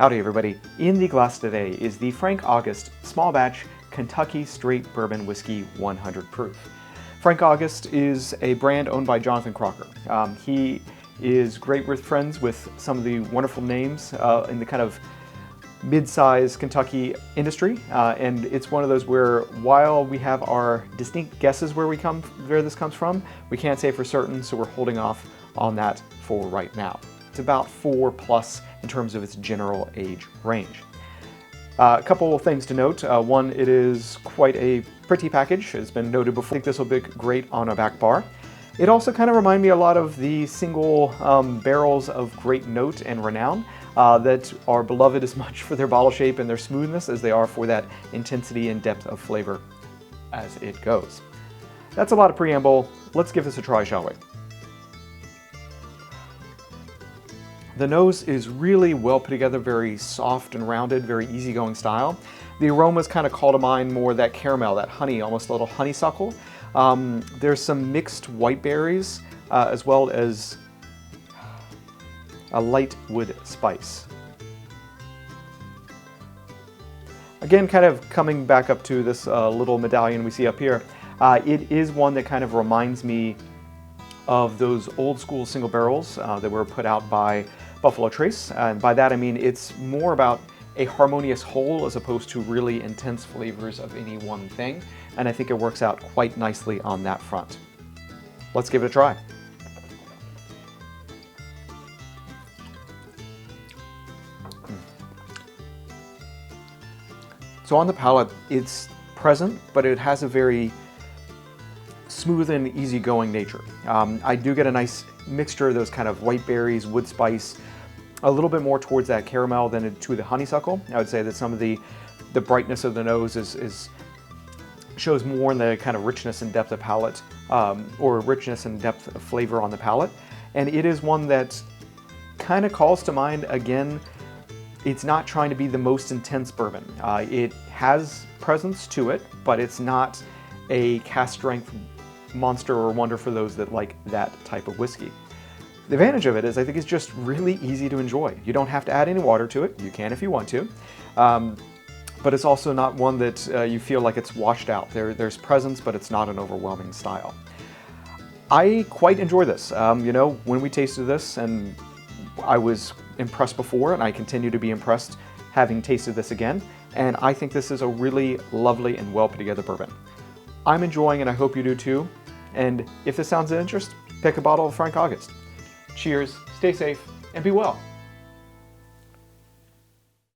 Howdy everybody. In the glass today is the Frank August Small Batch Kentucky Straight Bourbon Whiskey 100 Proof. Frank August is a brand owned by Jonathan Crocker. He is great with friends with some of the wonderful names in the kind of mid-size Kentucky industry, and it's one of those where while we have our distinct guesses where this comes from, we can't say for certain, so we're holding off on that for right now. It's about 4+ in terms of its general age range. A couple of things to note. One, it is quite a pretty package. It's been noted before. I think this will be great on a back bar. It also kind of reminds me a lot of the single barrels of great note and renown that are beloved as much for their bottle shape and their smoothness as they are for that intensity and depth of flavor as it goes. That's a lot of preamble. Let's give this a try, shall we? The nose is really well put together, very soft and rounded, very easygoing style. The aromas kind of call to mind more that caramel, that honey, almost a little honeysuckle. There's some mixed white berries as well as a light wood spice. Again, kind of coming back up to this little medallion we see up here, it is one that kind of reminds me of those old school single barrels that were put out by Buffalo Trace. And by that I mean it's more about a harmonious whole as opposed to really intense flavors of any one thing. And I think it works out quite nicely on that front. Let's give it a try. So on the palate, it's present, but it has a very smooth and easygoing nature. I do get a nice mixture of those kind of white berries, wood spice, a little bit more towards that caramel than to the honeysuckle. I would say that some of the brightness of the nose shows more in the kind of richness and depth of palate, or richness and depth of flavor on the palate. And it is one that kind of calls to mind, again, it's not trying to be the most intense bourbon. It has presence to it, but it's not a cast strength monster or wonder for those that like that type of whiskey. The advantage of it is I think it's just really easy to enjoy. You don't have to add any water to it. You can if you want to. But it's also not one that you feel like it's washed out. There's presence, but it's not an overwhelming style. I quite enjoy this. You know, when we tasted this, and I was impressed before, and I continue to be impressed having tasted this again, and I think this is a really lovely and well put together bourbon. I'm enjoying it, and I hope you do too. And if this sounds of interest, pick a bottle of Frank August. Cheers, stay safe, and be well.